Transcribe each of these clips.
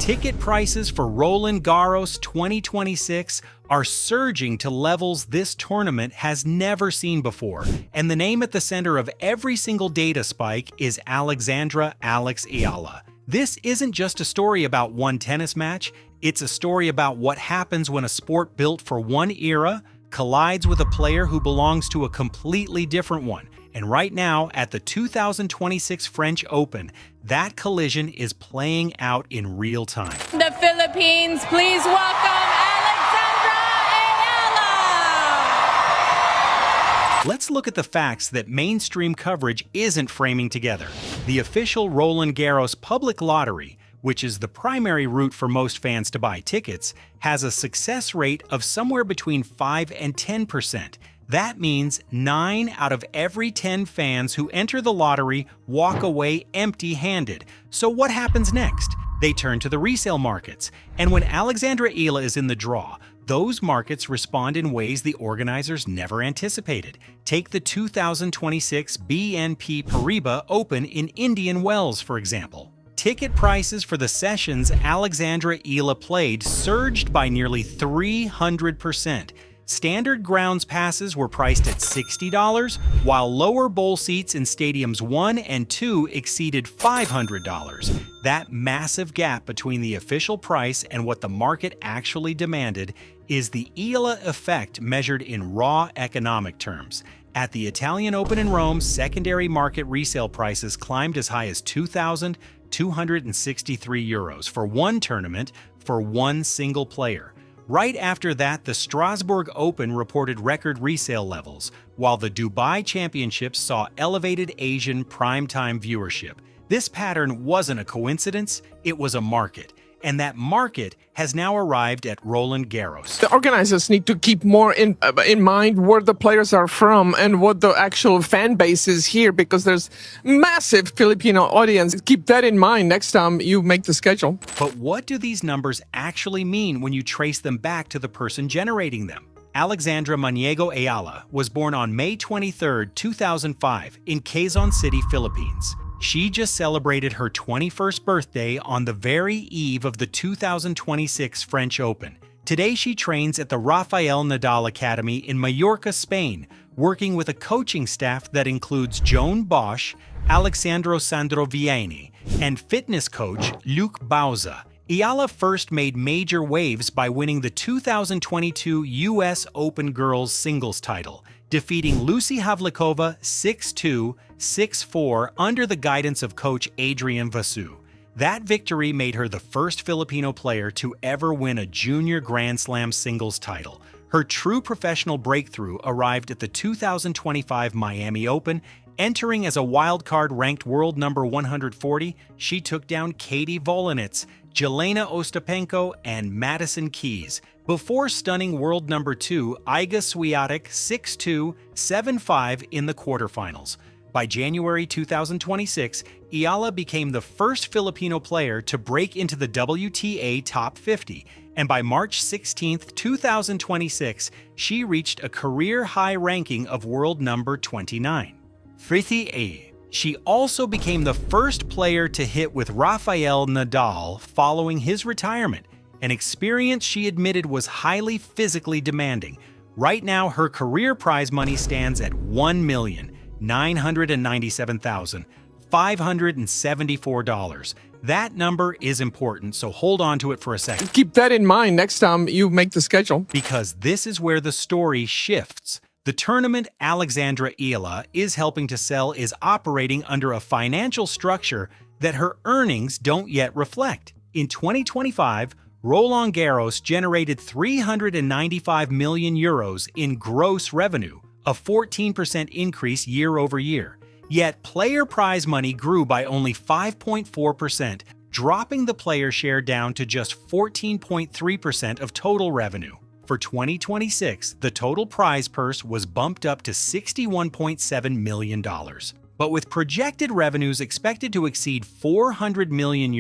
Ticket prices for Roland Garros 2026 are surging to levels this tournament has never seen before, and the name at the center of every single data spike is Alex Eala. This isn't just a story about one tennis match, it's a story about what happens when a sport built for one era collides with a player who belongs to a completely different one. And right now, at the 2026 French Open, that collision is playing out in real time. The Philippines, please welcome Alexandra Eala! Let's look at the facts that mainstream coverage isn't framing together. The official Roland Garros public lottery, which is the primary route for most fans to buy tickets, has a success rate of somewhere between 5 and 10%. That means 9 out of every 10 fans who enter the lottery walk away empty-handed. So what happens next? They turn to the resale markets. And when Alexandra Eala is in the draw, those markets respond in ways the organizers never anticipated. Take the 2026 BNP Paribas Open in Indian Wells, for example. Ticket prices for the sessions Alexandra Eala played surged by nearly 300%. Standard grounds passes were priced at $60, while lower bowl seats in Stadiums 1 and 2 exceeded $500. That massive gap between the official price and what the market actually demanded is the Eala Effect measured in raw economic terms. At the Italian Open in Rome, secondary market resale prices climbed as high as €2,263 for one tournament for one single player. Right after that, the Strasbourg Open reported record resale levels, while the Dubai Championships saw elevated Asian primetime viewership. This pattern wasn't a coincidence, it was a market. And that market has now arrived at Roland Garros. The organizers need to keep more in mind where the players are from and what the actual fan base is here, because there's massive Filipino audience. Keep that in mind next time you make the schedule. But what do these numbers actually mean when you trace them back to the person generating them? Alexandra Eala was born on May 23, 2005 in Quezon City, Philippines. She just celebrated her 21st birthday on the very eve of the 2026 French Open. Today she trains at the Rafael Nadal Academy in Mallorca, Spain, working with a coaching staff that includes Joan Bosch, Alexandro Sandroviani, and fitness coach Luc Bauza. Eala first made major waves by winning the 2022 US Open Girls Singles title, defeating Lucy Havlikova 6-2, 6-4 under the guidance of coach Adrian Vasu. That victory made her the first Filipino player to ever win a junior Grand Slam singles title. Her true professional breakthrough arrived at the 2025 Miami Open. Entering as a wildcard ranked world number 140, she took down Katie Volanitz, Jelena Ostapenko, and Madison Keys, before stunning world number 2 Iga Swiatek 6-2, 7-5 in the quarterfinals. By January 2026, Eala became the first Filipino player to break into the WTA Top 50, and by March 16, 2026, she reached a career-high ranking of world number 29. She also became the first player to hit with Rafael Nadal following his retirement, an experience she admitted was highly physically demanding. Right now, her career prize money stands at $1,997,574. That number is important, so hold on to it for a second. Keep that in mind next time you make the schedule. Because this is where the story shifts. The tournament Alexandra Eala is helping to sell is operating under a financial structure that her earnings don't yet reflect. In 2025, Roland Garros generated €395 million in gross revenue, a 14% increase year over year. Yet player prize money grew by only 5.4%, dropping the player share down to just 14.3% of total revenue. For 2026, the total prize purse was bumped up to $61.7 million. But with projected revenues expected to exceed €400 million,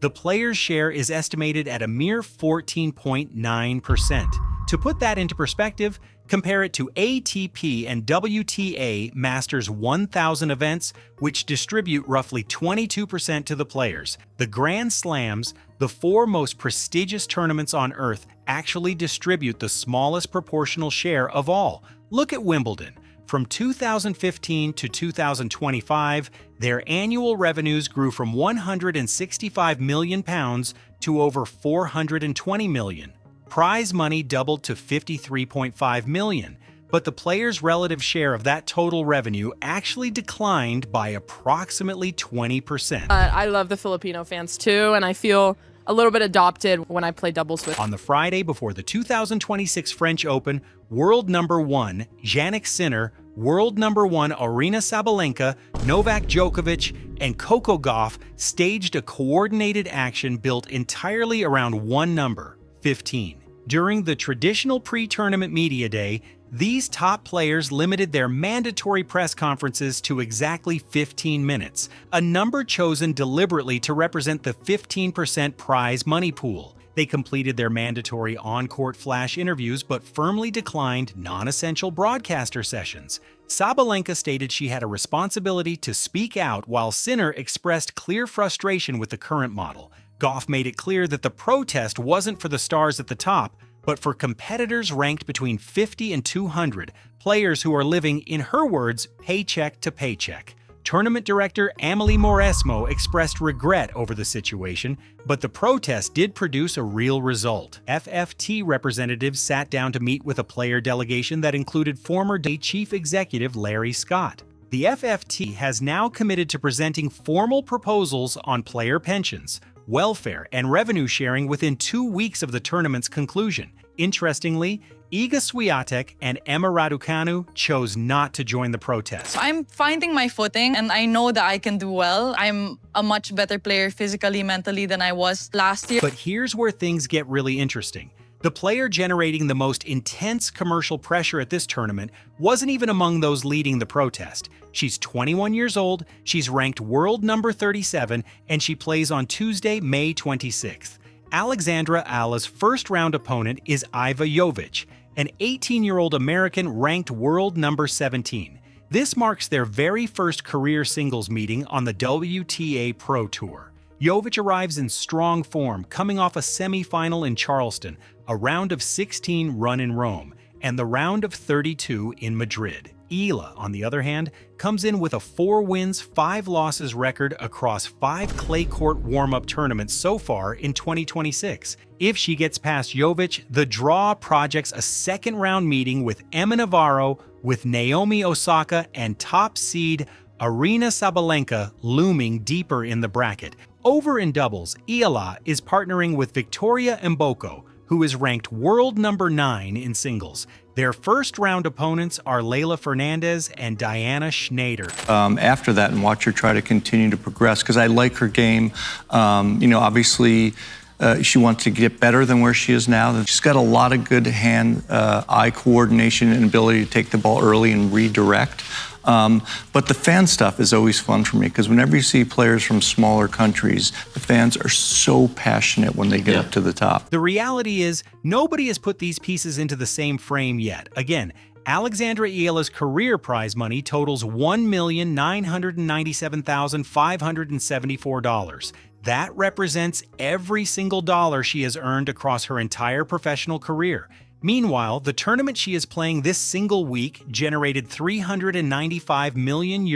the player's share is estimated at a mere 14.9%. To put that into perspective, Compare it to ATP and WTA Masters 1000 events, which distribute roughly 22% to the players. The Grand Slams, the four most prestigious tournaments on Earth, actually distribute the smallest proportional share of all. Look at Wimbledon. From 2015 to 2025, their annual revenues grew from £165 million to over £420 million. Prize money doubled to $53.5 million, but the players' relative share of that total revenue actually declined by approximately 20%. I love the Filipino fans too, and I feel a little bit adopted when I play doubles with. On the Friday before the 2026 French Open, world number 1 Jannik Sinner, world number 1 Aryna Sabalenka, Novak Djokovic, and Coco Gauff staged a coordinated action built entirely around one number, 15. During the traditional pre-tournament media day, these top players limited their mandatory press conferences to exactly 15 minutes, a number chosen deliberately to represent the 15% prize money pool. They completed their mandatory on-court flash interviews but firmly declined non-essential broadcaster sessions. Sabalenka stated she had a responsibility to speak out, while Sinner expressed clear frustration with the current model. Gauff made it clear that the protest wasn't for the stars at the top, but for competitors ranked between 50 and 200, players who are living, in her words, paycheck to paycheck. Tournament director Amélie Mauresmo expressed regret over the situation, but the protest did produce a real result. FFT representatives sat down to meet with a player delegation that included former chief executive Larry Scott. The FFT has now committed to presenting formal proposals on player pensions, welfare, and revenue sharing within 2 weeks of the tournament's conclusion. Interestingly, Iga Swiatek and Emma Raducanu chose not to join the protest. I'm finding my footing, and I know that I can do well. I'm a much better player physically, mentally than I was last year. But here's where things get really interesting. The player generating the most intense commercial pressure at this tournament wasn't even among those leading the protest. She's 21 years old, she's ranked world number 37, and she plays on Tuesday, May 26th. Alexandra Eala's first-round opponent is Iva Jovic, an 18-year-old American ranked world number 17. This marks their very first career singles meeting on the WTA Pro Tour. Jovic arrives in strong form, coming off a semi-final in Charleston, a round of 16 run in Rome, and the round of 32 in Madrid. Eala, on the other hand, comes in with a 4 wins, 5 losses record across 5 clay court warm-up tournaments so far in 2026. If she gets past Jovic, the draw projects a second-round meeting with Emma Navarro, with Naomi Osaka and top seed Aryna Sabalenka looming deeper in the bracket. Over in doubles, Eala is partnering with Victoria Mboko, who is ranked world number 9 in singles. Their first-round opponents are Leylah Fernandez and Diana Schneider. After that, and watch her try to continue to progress, because I like her game. Obviously, she wants to get better than where she is now. She's got a lot of good hand-eye coordination and ability to take the ball early and redirect. But the fan stuff is always fun for me, because whenever you see players from smaller countries, the fans are so passionate when they get up to the top. The reality is, nobody has put these pieces into the same frame yet. Again, Alexandra Eala's career prize money totals $1,997,574. That represents every single dollar she has earned across her entire professional career. Meanwhile, the tournament she is playing this single week generated €395 million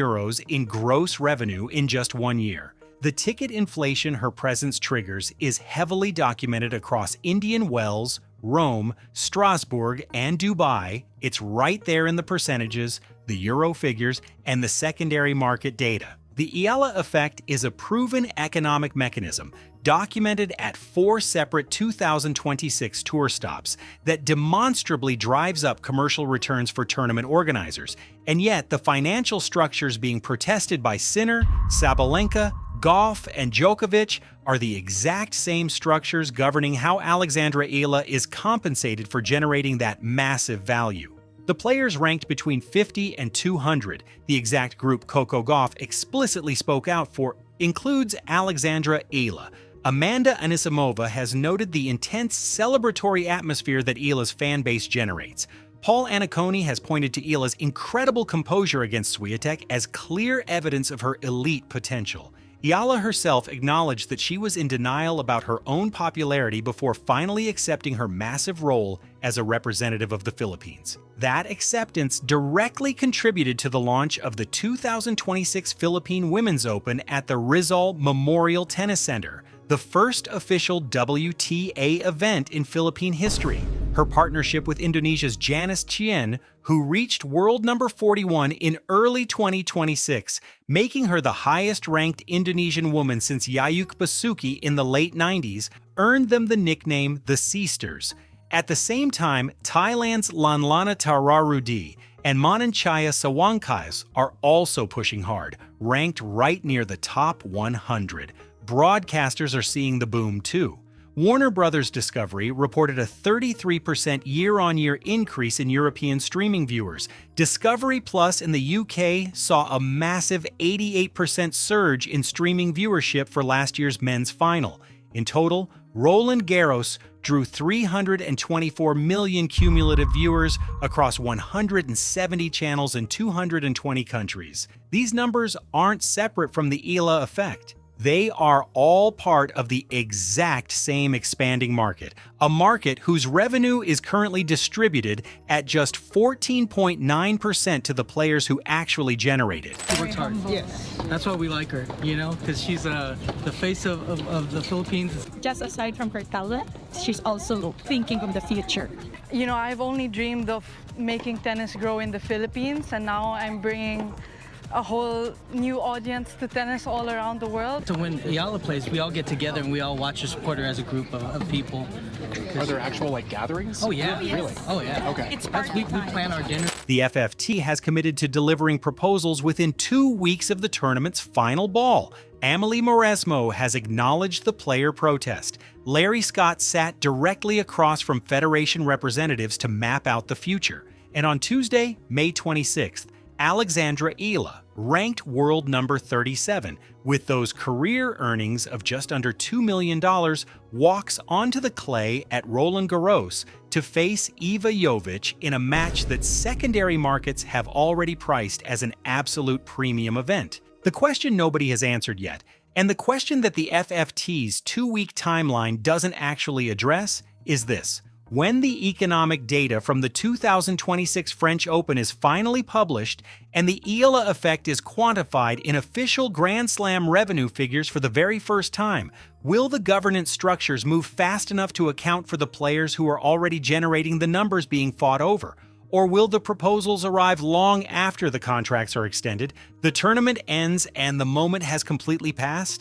in gross revenue in just 1 year. The ticket inflation her presence triggers is heavily documented across Indian Wells, Rome, Strasbourg, and Dubai. It's right there in the percentages, the euro figures, and the secondary market data. The Eala Effect is a proven economic mechanism documented at 4 separate 2026 tour stops that demonstrably drives up commercial returns for tournament organizers. And yet, the financial structures being protested by Sinner, Sabalenka, Gauff, and Djokovic are the exact same structures governing how Alexandra Eala is compensated for generating that massive value. The players ranked between 50 and 200, the exact group Coco Gauff explicitly spoke out for, includes Alexandra Eala. Amanda Anisimova has noted the intense celebratory atmosphere that Eala's fan base generates. Paul Annacone has pointed to Eala's incredible composure against Swiatek as clear evidence of her elite potential. Eala herself acknowledged that she was in denial about her own popularity before finally accepting her massive role as a representative of the Philippines. That acceptance directly contributed to the launch of the 2026 Philippine Women's Open at the Rizal Memorial Tennis Center, the first official WTA event in Philippine history. Her partnership with Indonesia's Janice Chien, who reached world number 41 in early 2026, making her the highest-ranked Indonesian woman since Yayuk Basuki in the late 90s, earned them the nickname the Sisters. At the same time, Thailand's Lanlana Tararudi and Mananchaya Sawangkais are also pushing hard, ranked right near the top 100. Broadcasters are seeing the boom too. Warner Bros. Discovery reported a 33% year-on-year increase in European streaming viewers. Discovery Plus in the UK saw a massive 88% surge in streaming viewership for last year's men's final. In total, Roland Garros drew 324 million cumulative viewers across 170 channels in 220 countries. These numbers aren't separate from the Eala Effect. They are all part of the exact same expanding market, a market whose revenue is currently distributed at just 14.9% to the players who actually generate it. She works hard. Yes. That's why we like her, you know, because she's the face of the Philippines. Just aside from her talent, she's also thinking of the future. You know, I've only dreamed of making tennis grow in the Philippines, and now I'm bringing a whole new audience to tennis all around the world. So when Eala plays, we all get together and we all watch her support her as a group of people. Are there actual like gatherings? Oh yeah, yes. really? Oh yeah. Okay. It's We plan our dinner. The FFT has committed to delivering proposals within 2 weeks of the tournament's final ball. Amelie Mauresmo has acknowledged the player protest. Larry Scott sat directly across from Federation representatives to map out the future. And on Tuesday, May 26th, Alexandra Eala, ranked world number 37, with those career earnings of just under $2 million, walks onto the clay at Roland Garros to face Iva Jovic in a match that secondary markets have already priced as an absolute premium event. The question nobody has answered yet, and the question that the FFT's 2-week timeline doesn't actually address, is this. When the economic data from the 2026 French Open is finally published and the Eala Effect is quantified in official Grand Slam revenue figures for the very first time, will the governance structures move fast enough to account for the players who are already generating the numbers being fought over? Or will the proposals arrive long after the contracts are extended, the tournament ends, and the moment has completely passed?